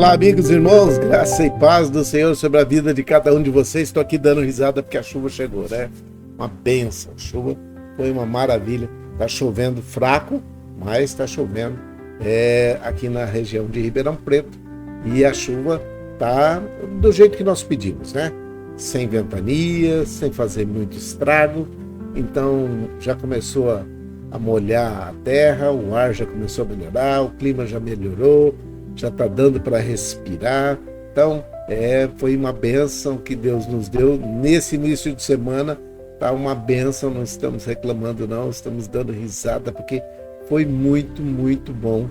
Olá, amigos e irmãos, graça e paz do Senhor sobre a vida de cada um de vocês. Estou aqui dando risada porque a chuva chegou, né? Uma bênção, a chuva foi uma maravilha. Está chovendo fraco, mas está chovendo aqui na região de Ribeirão Preto. E a chuva está do jeito que nós pedimos, né? Sem ventania, sem fazer muito estrago. Então já começou a molhar a terra, o ar já começou a melhorar, o clima já melhorou, já está dando para respirar. Então foi uma bênção que Deus nos deu nesse início de semana. Tá uma bênção, não estamos reclamando não, estamos dando risada porque foi muito, muito bom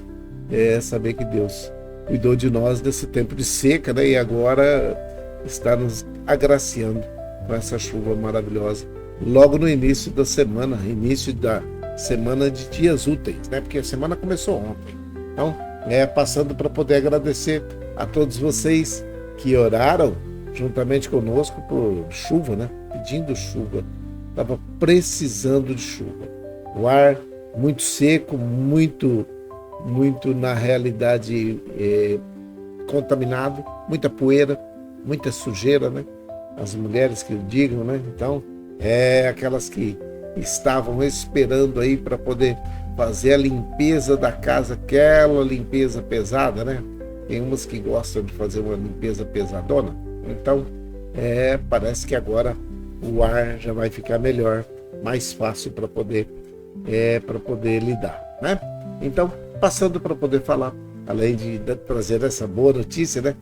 saber que Deus cuidou de nós nesse tempo de seca, né? E agora está nos agraciando com essa chuva maravilhosa logo no início da semana de dias úteis, né? Porque a semana começou ontem. Então, passando para poder agradecer a todos vocês que oraram juntamente conosco por chuva, né? Pedindo chuva. Estava precisando de chuva. O ar muito seco, muito na realidade contaminado, muita poeira, muita sujeira, né? As mulheres que digam, né? Então, aquelas que estavam esperando aí para poder fazer a limpeza da casa, aquela limpeza pesada, né? Tem umas que gostam de fazer uma limpeza pesadona. Então, parece que agora o ar já vai ficar melhor, mais fácil para poder lidar, né? Então, passando para poder falar, além de trazer essa boa notícia, né?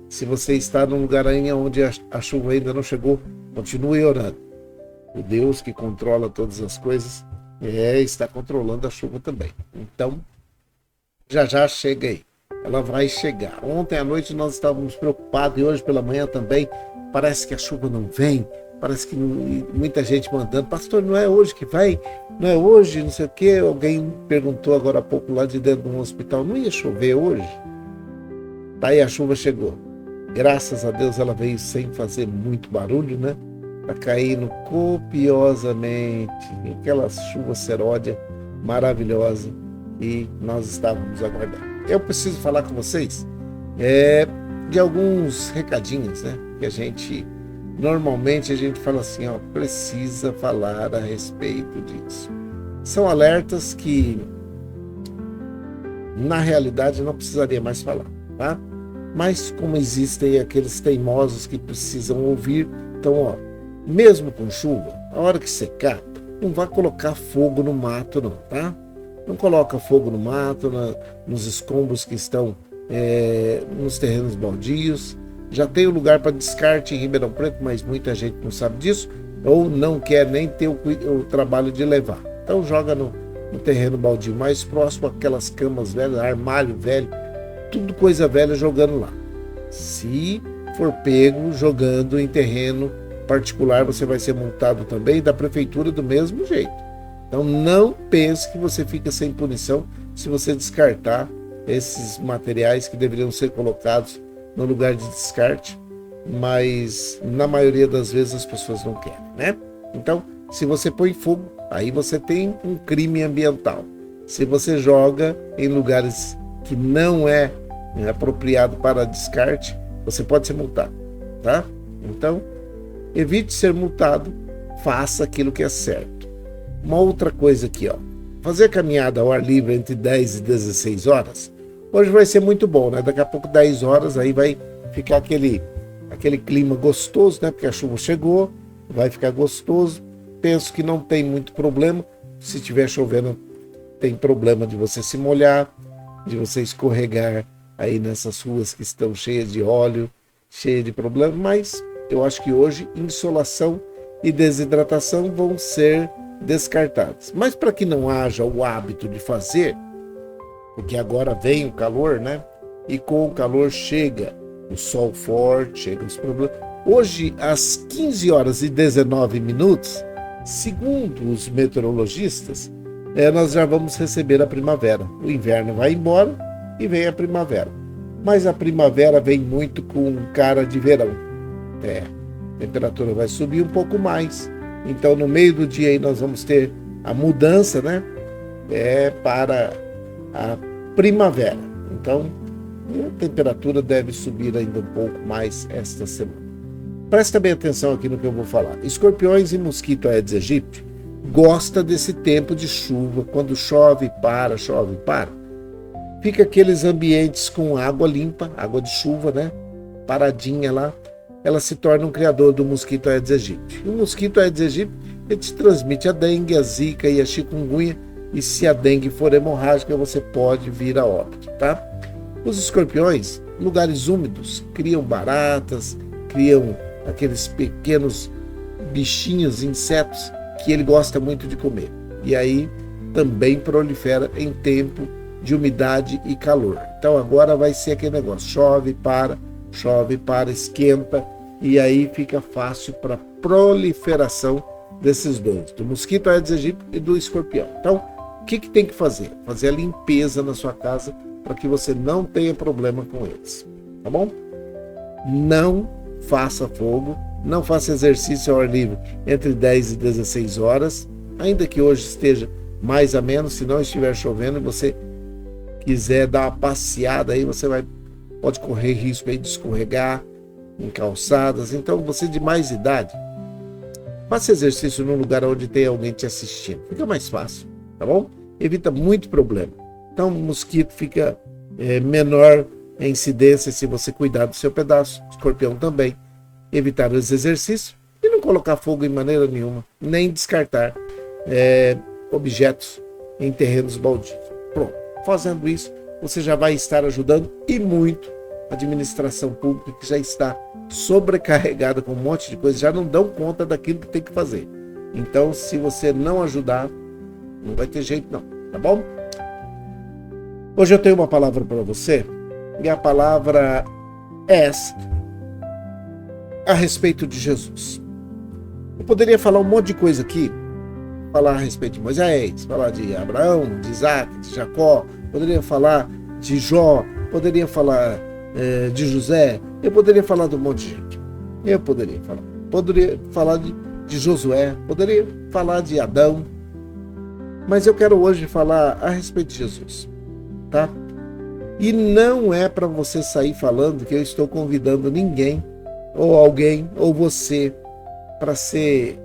Se você está num lugar aí onde a chuva ainda não chegou, continue orando. O Deus que controla todas as coisas está controlando a chuva também. Então, já chega aí. Ela vai chegar. Ontem à noite nós estávamos preocupados e hoje pela manhã também. Parece que a chuva não vem. Parece que muita gente mandando. Pastor, não é hoje que vai? Não é hoje, não sei o quê. Alguém perguntou agora há pouco lá de dentro de um hospital. Não ia chover hoje? Tá aí, a chuva chegou. Graças a Deus ela veio sem fazer muito barulho, né? Tá caindo copiosamente, aquela chuva seródia maravilhosa, e nós estávamos aguardando. Eu preciso falar com vocês de alguns recadinhos, né? Que normalmente a gente fala assim, ó, precisa falar a respeito disso. São alertas que na realidade não precisaria mais falar, tá? Mas como existem aqueles teimosos que precisam ouvir, então, ó, mesmo com chuva, a hora que secar, não vai colocar fogo no mato não, tá? Não coloca fogo no mato, nos escombros que estão nos terrenos baldios. Já tem o lugar para descarte em Ribeirão Preto, mas muita gente não sabe disso, ou não quer nem ter o trabalho de levar. Então joga no terreno baldio mais próximo, aquelas camas velhas, armário velho, tudo coisa velha jogando lá. Se for pego jogando em terreno particular, você vai ser multado também, da prefeitura do mesmo jeito. Então não pense que você fica sem punição se você descartar esses materiais que deveriam ser colocados no lugar de descarte, mas na maioria das vezes as pessoas não querem, né? Então, se você põe fogo, aí você tem um crime ambiental. Se você joga em lugares que não é apropriado para descarte, você pode ser multado, tá? Então, evite ser multado, faça aquilo que é certo. Uma outra coisa aqui, ó. Fazer caminhada ao ar livre entre 10 e 16 horas, hoje vai ser muito bom, né? Daqui a pouco 10 horas aí vai ficar aquele clima gostoso, né? Porque a chuva chegou, vai ficar gostoso. Penso que não tem muito problema. Se estiver chovendo, tem problema de você se molhar, de você escorregar aí nessas ruas que estão cheias de óleo, cheias de problemas, mas eu acho que hoje insolação e desidratação vão ser descartadas. Mas para que não haja o hábito de fazer, porque agora vem o calor, né? E com o calor chega o sol forte, chega os problemas. Hoje, às 15 horas e 19 minutos, segundo os meteorologistas, nós já vamos receber a primavera. O inverno vai embora e vem a primavera. Mas a primavera vem muito com cara de verão. A temperatura vai subir um pouco mais. Então, no meio do dia aí nós vamos ter a mudança, né? Para a primavera. Então, E a temperatura deve subir ainda um pouco mais esta semana. Presta bem atenção aqui no que eu vou falar. Escorpiões e mosquito Aedes aegypti gosta desse tempo de chuva, quando chove, para. Fica aqueles ambientes com água limpa, água de chuva, né? Paradinha lá. Ela se torna um criador do mosquito Aedes aegypti. E o mosquito Aedes aegypti, ele te transmite a dengue, a zika e a chikungunya. E se a dengue for hemorrágica, você pode vir a óbito, tá? Os escorpiões, em lugares úmidos, criam baratas, criam aqueles pequenos bichinhos, insetos, que ele gosta muito de comer. E aí também prolifera em tempo de umidade e calor. Então agora vai ser aquele negócio, chove, para, esquenta, e aí fica fácil para proliferação desses dois, do mosquito Aedes aegypti e do escorpião. Então, o que tem que fazer? Fazer a limpeza na sua casa para que você não tenha problema com eles, tá bom? Não faça fogo, não faça exercício ao ar livre entre 10 e 16 horas, ainda que hoje esteja mais a menos, se não estiver chovendo e você quiser dar uma passeada aí, pode correr risco aí de escorregar em calçadas. Então, você de mais idade, faça exercício num lugar onde tem alguém te assistindo, fica mais fácil, tá bom? Evita muito problema. Então, o mosquito fica menor a incidência se você cuidar do seu pedaço, escorpião também. Evitar os exercícios e não colocar fogo em maneira nenhuma, nem descartar objetos em terrenos baldios. Pronto, fazendo isso, você já vai estar ajudando e muito a administração pública, que já está sobrecarregada com um monte de coisa, já não dão conta daquilo que tem que fazer. Então, se você não ajudar, não vai ter jeito não, tá bom? Hoje eu tenho uma palavra para você, e a palavra é a respeito de Jesus. Eu poderia falar um monte de coisa aqui, falar a respeito de Moisés, falar de Abraão, de Isaac, de Jacó, poderia falar de Jó, poderia falar de José, eu poderia falar de um monte de gente. Poderia falar de Josué, poderia falar de Adão, mas eu quero hoje falar a respeito de Jesus, tá? E não é para você sair falando que eu estou convidando ninguém, ou alguém, ou você, para ser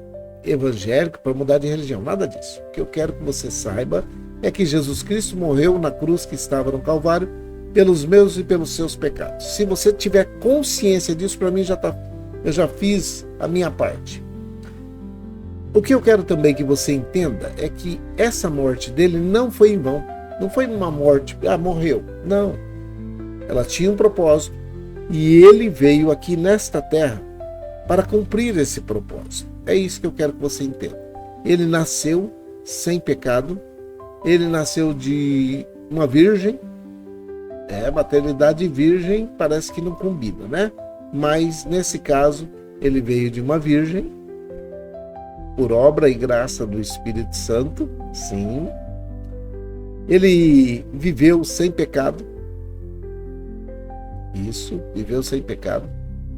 evangélico, para mudar de religião. Nada disso. O que eu quero que você saiba é que Jesus Cristo morreu na cruz que estava no Calvário pelos meus e pelos seus pecados. Se você tiver consciência disso, para mim eu já fiz a minha parte. O que eu quero também que você entenda é que essa morte dele não foi em vão. Não foi uma morte, morreu. Não. Ela tinha um propósito e ele veio aqui nesta terra para cumprir esse propósito. É isso que eu quero que você entenda. Ele nasceu sem pecado, ele nasceu de uma virgem. Maternidade virgem parece que não combina, né? Mas nesse caso, ele veio de uma virgem, por obra e graça do Espírito Santo, sim. Ele viveu sem pecado. Isso, viveu sem pecado.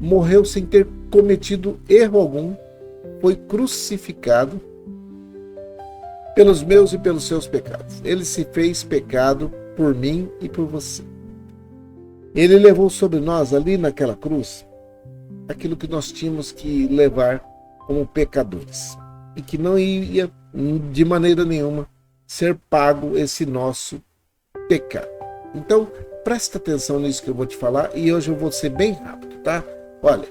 Morreu sem ter cometido erro algum. Foi crucificado pelos meus e pelos seus pecados. Ele se fez pecado por mim e por você. Ele levou sobre nós, ali naquela cruz, aquilo que nós tínhamos que levar como pecadores. E que não ia, de maneira nenhuma, ser pago esse nosso pecado. Então, presta atenção nisso que eu vou te falar, e hoje eu vou ser bem rápido, tá? Olha,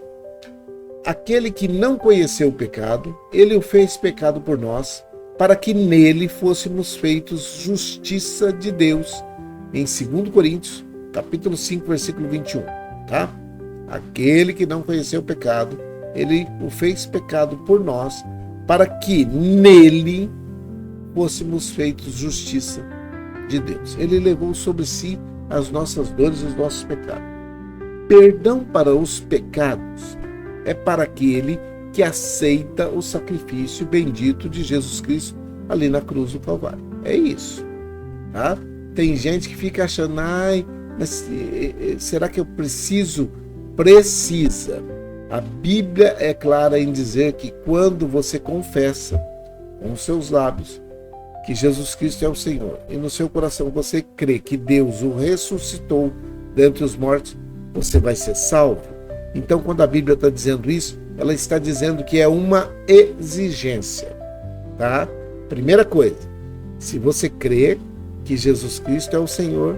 aquele que não conheceu o pecado, ele o fez pecado por nós, para que nele fôssemos feitos justiça de Deus, em 2 Coríntios, capítulo 5, versículo 21, tá? Aquele que não conheceu o pecado, ele o fez pecado por nós, para que nele fôssemos feitos justiça de Deus. Ele levou sobre si as nossas dores e os nossos pecados. Perdão para os pecados é para aquele que aceita o sacrifício bendito de Jesus Cristo ali na cruz do Calvário. É isso, tá? Tem gente que fica achando, mas será que eu preciso? Precisa. A Bíblia é clara em dizer que quando você confessa com os seus lábios que Jesus Cristo é o Senhor e no seu coração você crê que Deus o ressuscitou dentre os mortos, você vai ser salvo. Então, quando a Bíblia está dizendo isso, ela está dizendo que é uma exigência, tá? Primeira coisa, se você crê que Jesus Cristo é o Senhor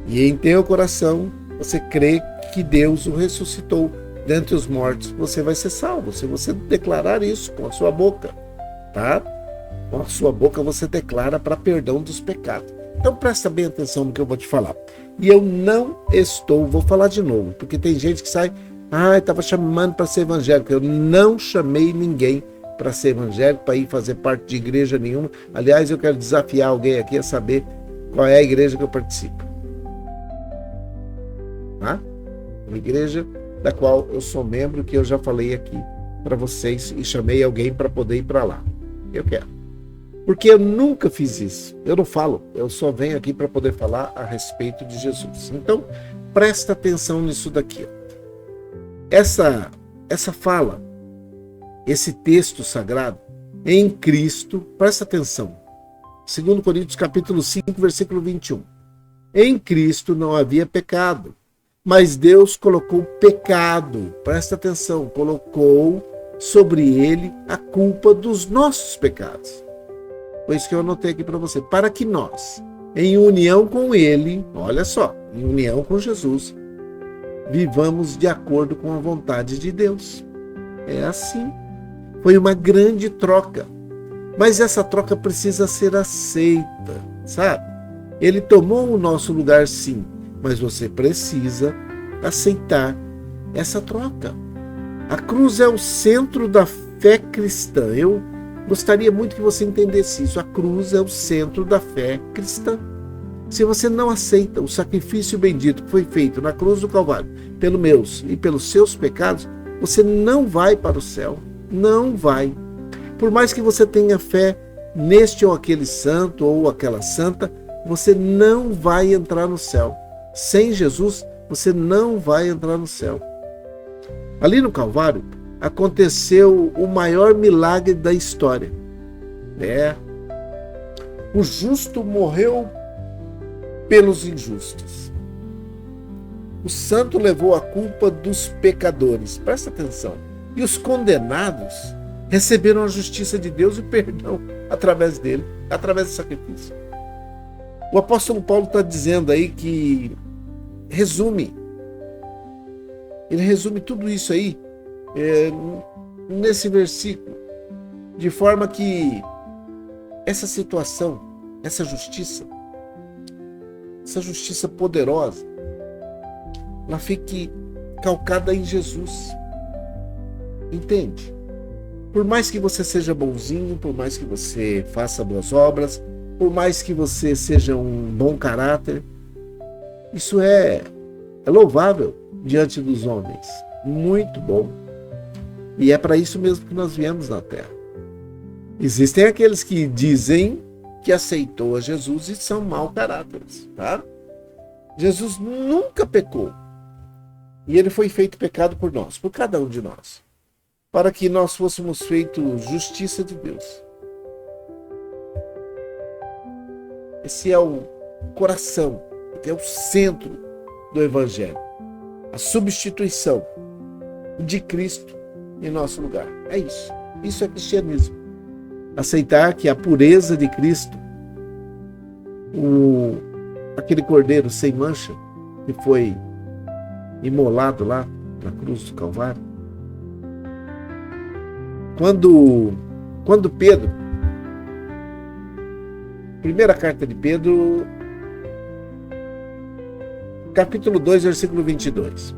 e em teu coração você crê que Deus o ressuscitou dentre os mortos, você vai ser salvo. Se você declarar isso com a sua boca, tá? Com a sua boca você declara para perdão dos pecados. Então presta bem atenção no que eu vou te falar. E eu não estou, vou falar de novo, porque tem gente que sai, estava chamando para ser evangélico. Eu não chamei ninguém para ser evangélico, para ir fazer parte de igreja nenhuma. Aliás, eu quero desafiar alguém aqui a saber qual é a igreja que eu participo. Tá? Uma igreja da qual eu sou membro, que eu já falei aqui para vocês e chamei alguém para poder ir para lá. Eu quero. Porque eu nunca fiz isso. Eu não falo, eu só venho aqui para poder falar a respeito de Jesus. Então, presta atenção nisso daqui. Essa fala, esse texto sagrado, em Cristo, presta atenção. 2 Coríntios capítulo 5, versículo 21. Em Cristo não havia pecado, mas Deus colocou pecado, presta atenção, colocou sobre ele a culpa dos nossos pecados. Foi isso que eu anotei aqui para você. Para que nós, em união com ele, olha só, em união com Jesus, vivamos de acordo com a vontade de Deus. É assim. Foi uma grande troca. Mas essa troca precisa ser aceita, sabe? Ele tomou o nosso lugar, sim, mas você precisa aceitar essa troca. A cruz é o centro da fé cristã. Eu gostaria muito que você entendesse isso. A cruz é o centro da fé cristã. Se você não aceita o sacrifício bendito que foi feito na cruz do Calvário, pelos meus e pelos seus pecados, você não vai para o céu. Não vai. Por mais que você tenha fé neste ou aquele santo ou aquela santa, você não vai entrar no céu. Sem Jesus, você não vai entrar no céu. Ali no Calvário, aconteceu o maior milagre da história. O justo morreu pelos injustos. O santo levou a culpa dos pecadores. Presta atenção. E os condenados receberam a justiça de Deus e perdão através dele, através do sacrifício. O apóstolo Paulo está dizendo aí que ele resume tudo isso aí nesse versículo, de forma que essa situação, essa justiça poderosa, ela fique calcada em Jesus. Entende? Por mais que você seja bonzinho, por mais que você faça boas obras, por mais que você seja um bom caráter, isso é louvável diante dos homens. Muito bom. E é para isso mesmo que nós viemos na Terra. Existem aqueles que dizem que aceitou a Jesus e são mau caráteres, tá? Jesus nunca pecou. E ele foi feito pecado por nós, por cada um de nós, para que nós fôssemos feitos justiça de Deus. Esse é o coração, é o centro do Evangelho. A substituição de Cristo em nosso lugar. É isso. Isso é cristianismo. Aceitar que a pureza de Cristo, aquele cordeiro sem mancha que foi imolado lá na cruz do Calvário, quando Pedro, primeira carta de Pedro, capítulo 2, versículo 22.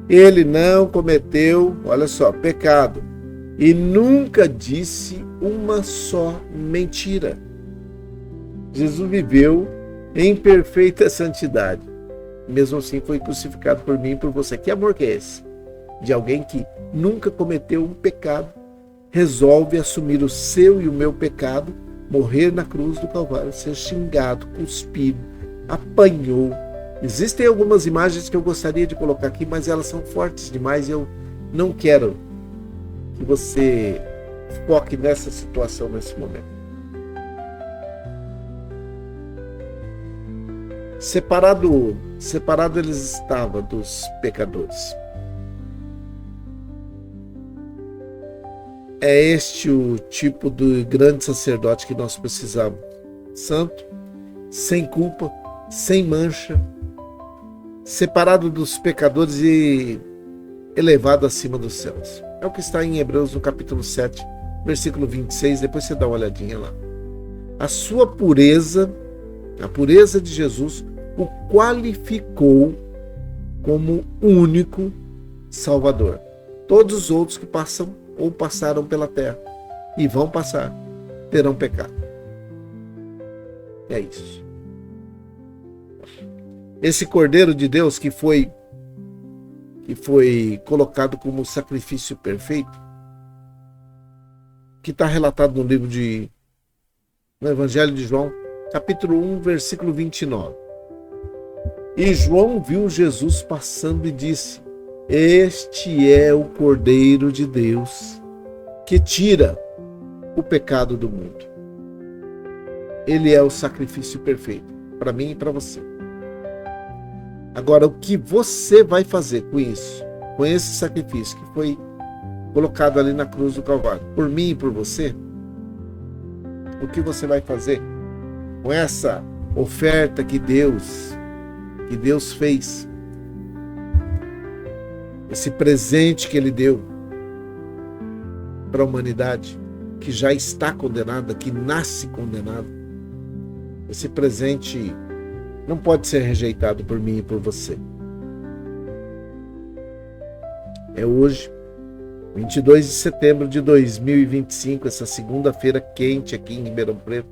Ele não cometeu, olha só, pecado, e nunca disse uma só mentira. Jesus viveu em perfeita santidade. Mesmo assim foi crucificado por mim e por você. Que amor que é esse? De alguém que nunca cometeu um pecado, resolve assumir o seu e o meu pecado, morrer na cruz do Calvário, ser xingado, cuspido, apanhou. Existem algumas imagens que eu gostaria de colocar aqui, mas elas são fortes demais e eu não quero que você foque nessa situação nesse momento. Separado eles estavam dos pecadores. É este o tipo de grande sacerdote que nós precisamos. Santo, sem culpa, sem mancha, separado dos pecadores e elevado acima dos céus. É o que está em Hebreus no capítulo 7, versículo 26. Depois você dá uma olhadinha lá. A sua pureza, a pureza de Jesus, o qualificou como único Salvador. Todos os outros que passam ou passaram pela terra e vão passar, terão pecado. É isso. Esse Cordeiro de Deus que foi colocado como sacrifício perfeito, que está relatado no Evangelho de João, capítulo 1, versículo 29. E João viu Jesus passando e disse: Este é o Cordeiro de Deus que tira o pecado do mundo. Ele é o sacrifício perfeito para mim e para você. Agora, o que você vai fazer com isso, com esse sacrifício que foi colocado ali na cruz do Calvário, por mim e por você? O que você vai fazer com essa oferta que Deus fez? Esse presente que Ele deu para a humanidade, que já está condenada, que nasce condenada. Esse presente não pode ser rejeitado por mim e por você. É hoje, 22 de setembro de 2025, essa segunda-feira quente aqui em Ribeirão Preto,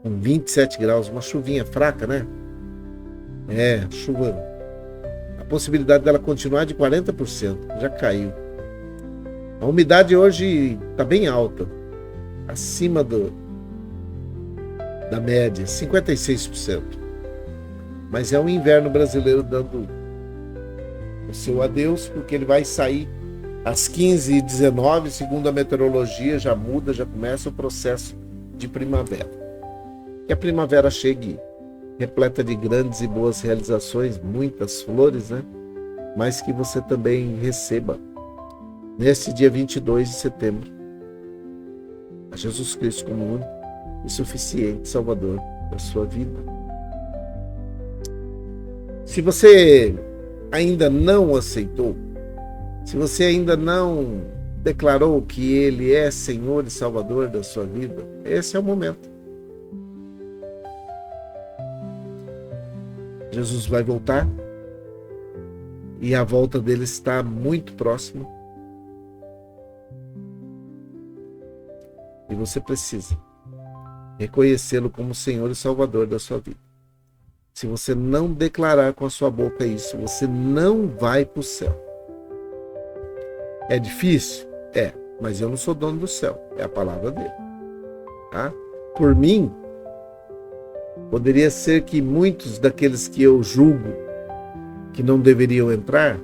com 27 graus, uma chuvinha fraca, né? Chuva. A possibilidade dela continuar é de 40%, já caiu. A umidade hoje está bem alta, acima da média, 56%. Mas é o inverno brasileiro dando o seu adeus, porque ele vai sair às 15h19, segundo a meteorologia, já muda, já começa o processo de primavera. Que a primavera chegue repleta de grandes e boas realizações, muitas flores, né? Mas que você também receba, nesse dia 22 de setembro, a Jesus Cristo como único e suficiente Salvador da sua vida. Se você ainda não aceitou, se você ainda não declarou que Ele é Senhor e Salvador da sua vida, esse é o momento. Jesus vai voltar e a volta dele está muito próxima. E você precisa reconhecê-lo como Senhor e Salvador da sua vida. Se você não declarar com a sua boca isso, você não vai para o céu. É difícil? É, mas eu não sou dono do céu, é a palavra dele. Tá? Por mim, poderia ser que muitos daqueles que eu julgo que não deveriam entrar,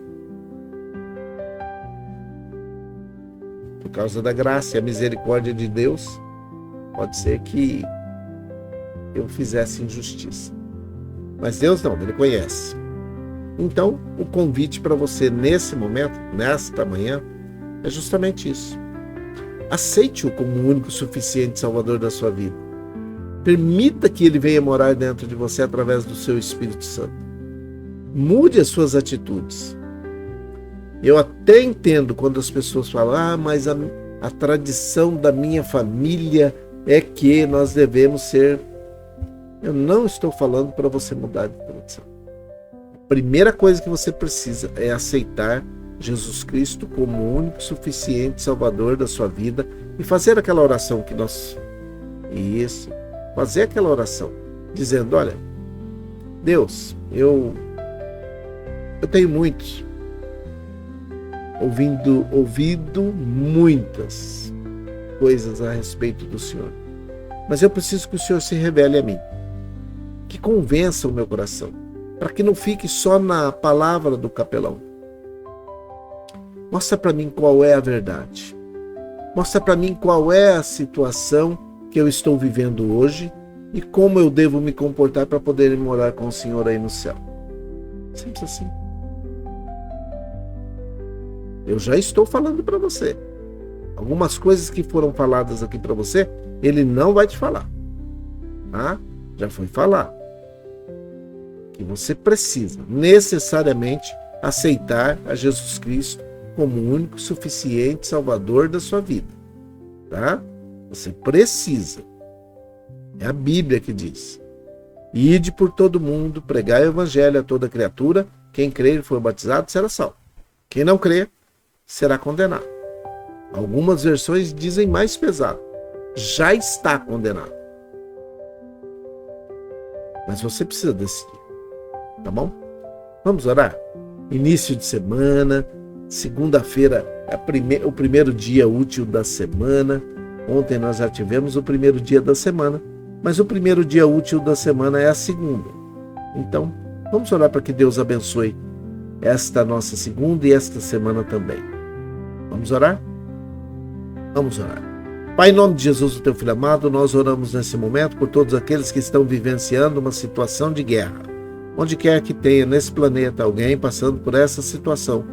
por causa da graça e a misericórdia de Deus, pode ser que eu fizesse injustiça. Mas Deus não, Ele conhece. Então, o convite para você nesse momento, nesta manhã, é justamente isso. Aceite-o como o único suficiente Salvador da sua vida. Permita que Ele venha morar dentro de você através do seu Espírito Santo. Mude as suas atitudes. Eu até entendo quando as pessoas falam, mas a tradição da minha família é que nós devemos ser... Eu não estou falando para você mudar de tradição. A primeira coisa que você precisa é aceitar Jesus Cristo como o único suficiente Salvador da sua vida e fazer aquela oração que nós... Isso. Fazer aquela oração, dizendo, olha, Deus, eu tenho ouvido muitas coisas a respeito do Senhor, mas eu preciso que o Senhor se revele a mim, que convença o meu coração, para que não fique só na palavra do capelão. Mostra para mim qual é a verdade. Mostra para mim qual é a situação que eu estou vivendo hoje e como eu devo me comportar para poder morar com o Senhor aí no céu. Simples assim. Eu já estou falando para você. Algumas coisas que foram faladas aqui para você, ele não vai te falar. Tá? Já foi falado. Que você precisa necessariamente aceitar a Jesus Cristo como o único, suficiente Salvador da sua vida. Tá? Você precisa. É a Bíblia que diz. Ide por todo mundo, pregai o evangelho a toda criatura. Quem crer e for batizado será salvo. Quem não crer será condenado. Algumas versões dizem mais pesado. Já está condenado. Mas você precisa decidir. Tá bom? Vamos orar? Início de semana. Segunda-feira é o primeiro dia útil da semana. Ontem nós já tivemos o primeiro dia da semana. Mas o primeiro dia útil da semana é a segunda. Então, vamos orar para que Deus abençoe esta nossa segunda e esta semana também. Vamos orar? Vamos orar. Pai, em nome de Jesus, o teu Filho amado, nós oramos nesse momento por todos aqueles que estão vivenciando uma situação de guerra. Onde quer que tenha nesse planeta alguém passando por essa situação,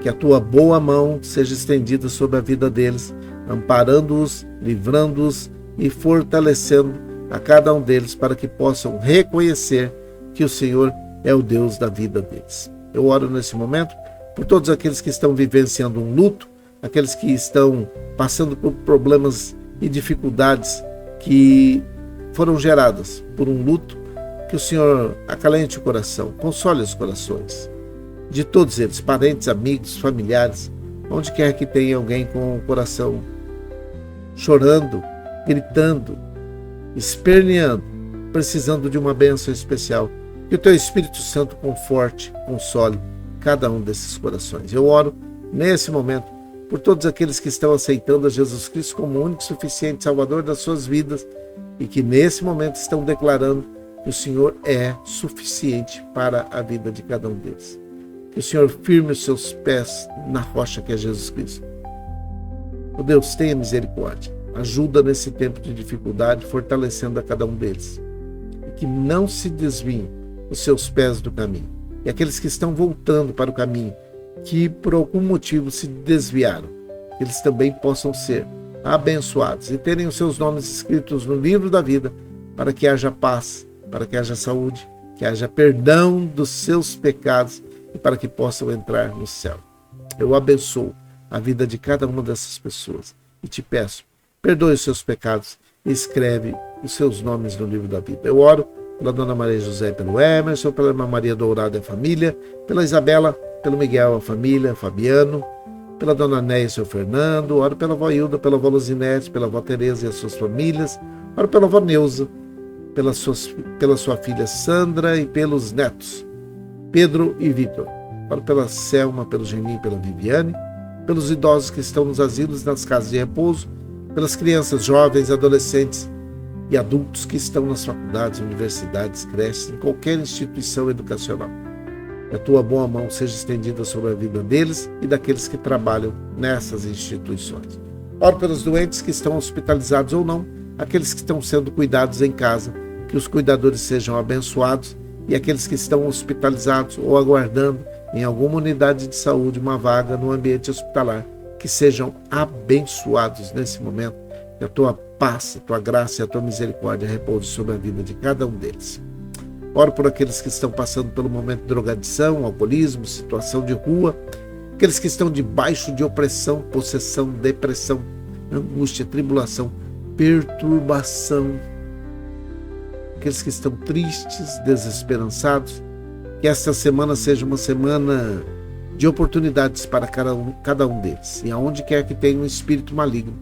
que a tua boa mão seja estendida sobre a vida deles, amparando-os, livrando-os e fortalecendo a cada um deles para que possam reconhecer que o Senhor é o Deus da vida deles. Eu oro nesse momento por todos aqueles que estão vivenciando um luto, aqueles que estão passando por problemas e dificuldades que foram geradas por um luto, que o Senhor acalente o coração, console os corações de todos eles, parentes, amigos, familiares, onde quer que tenha alguém com o coração chorando, gritando, esperneando, precisando de uma bênção especial. Que o teu Espírito Santo conforte, console cada um desses corações. Eu oro nesse momento por todos aqueles que estão aceitando a Jesus Cristo como o único, suficiente Salvador das suas vidas e que nesse momento estão declarando que o Senhor é suficiente para a vida de cada um deles. Que o Senhor firme os seus pés na rocha que é Jesus Cristo. Oh Deus, tenha misericórdia. Ajuda nesse tempo de dificuldade, fortalecendo a cada um deles. E que não se desviem os seus pés do caminho. E aqueles que estão voltando para o caminho, que por algum motivo se desviaram, que eles também possam ser abençoados e terem os seus nomes escritos no livro da vida, para que haja paz, para que haja saúde, que haja perdão dos seus pecados e para que possam entrar no céu. Eu abençoo a vida de cada uma dessas pessoas e te peço, perdoe os seus pecados e escreve os seus nomes no livro da vida. Eu oro pela Dona Maria José, pelo Emerson, pela Irmã Maria Dourada e a família, pela Isabela, pelo Miguel, a família, Fabiano, pela Dona Néia e seu Fernando, oro pela avó Hilda, pela avó Luzinete, pela avó Tereza e as suas famílias, oro pela avó Neuza, pela sua filha Sandra e pelos netos, Pedro e Vitor. Oro pela Selma, pelo Geninho e pela Viviane, pelos idosos que estão nos asilos e nas casas de repouso, pelas crianças, jovens, adolescentes e adultos que estão nas faculdades, universidades, creches, em qualquer instituição educacional. Que a tua boa mão seja estendida sobre a vida deles e daqueles que trabalham nessas instituições. Oro pelos doentes que estão hospitalizados ou não, aqueles que estão sendo cuidados em casa, que os cuidadores sejam abençoados e aqueles que estão hospitalizados ou aguardando em alguma unidade de saúde uma vaga no ambiente hospitalar, que sejam abençoados nesse momento, que a tua paz, a tua graça e a tua misericórdia repouse sobre a vida de cada um deles. Oro por aqueles que estão passando pelo momento de drogadição, alcoolismo, situação de rua, aqueles que estão debaixo de opressão, possessão, depressão, angústia, tribulação, perturbação, aqueles que estão tristes, desesperançados, que esta semana seja uma semana de oportunidades para cada um deles, e aonde quer que tenha um espírito maligno,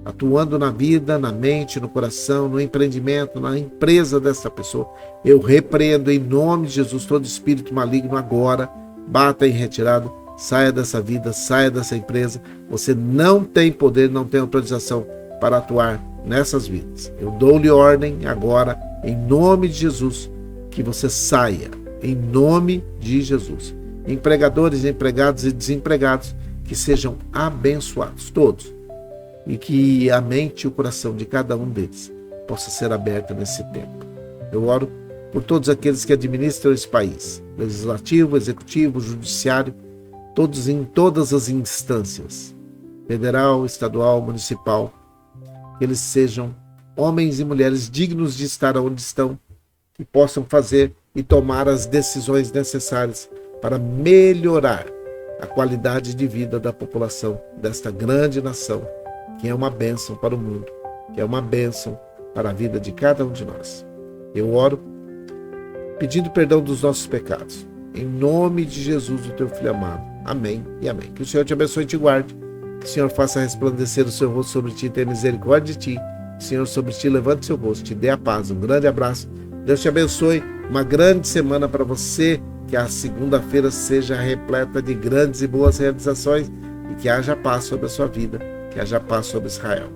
atuando na vida, na mente, no coração, no empreendimento, na empresa dessa pessoa, eu repreendo em nome de Jesus todo espírito maligno agora, bata em retirada, saia dessa vida, saia dessa empresa, você não tem poder, não tem autorização para atuar nessas vidas. Eu dou-lhe ordem agora, em nome de Jesus, que você saia, em nome de Jesus. Empregadores, empregados e desempregados, que sejam abençoados, todos, e que a mente e o coração de cada um deles possa ser aberta nesse tempo. Eu oro por todos aqueles que administram esse país, legislativo, executivo, judiciário, todos em todas as instâncias, federal, estadual, municipal, que eles sejam homens e mulheres dignos de estar onde estão e possam fazer e tomar as decisões necessárias para melhorar a qualidade de vida da população desta grande nação, que é uma bênção para o mundo, que é uma bênção para a vida de cada um de nós. Eu oro pedindo perdão dos nossos pecados, em nome de Jesus, o teu Filho amado. Amém e amém. Que o Senhor te abençoe e te guarde, que o Senhor faça resplandecer o seu rosto sobre ti e tenha misericórdia de ti. Que o Senhor sobre ti levante seu rosto, te dê a paz. Um grande abraço. Deus te abençoe. Uma grande semana para você. Que a segunda-feira seja repleta de grandes e boas realizações e que haja paz sobre a sua vida, que haja paz sobre Israel.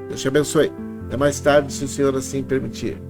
Deus te abençoe. Até mais tarde, se o Senhor assim permitir.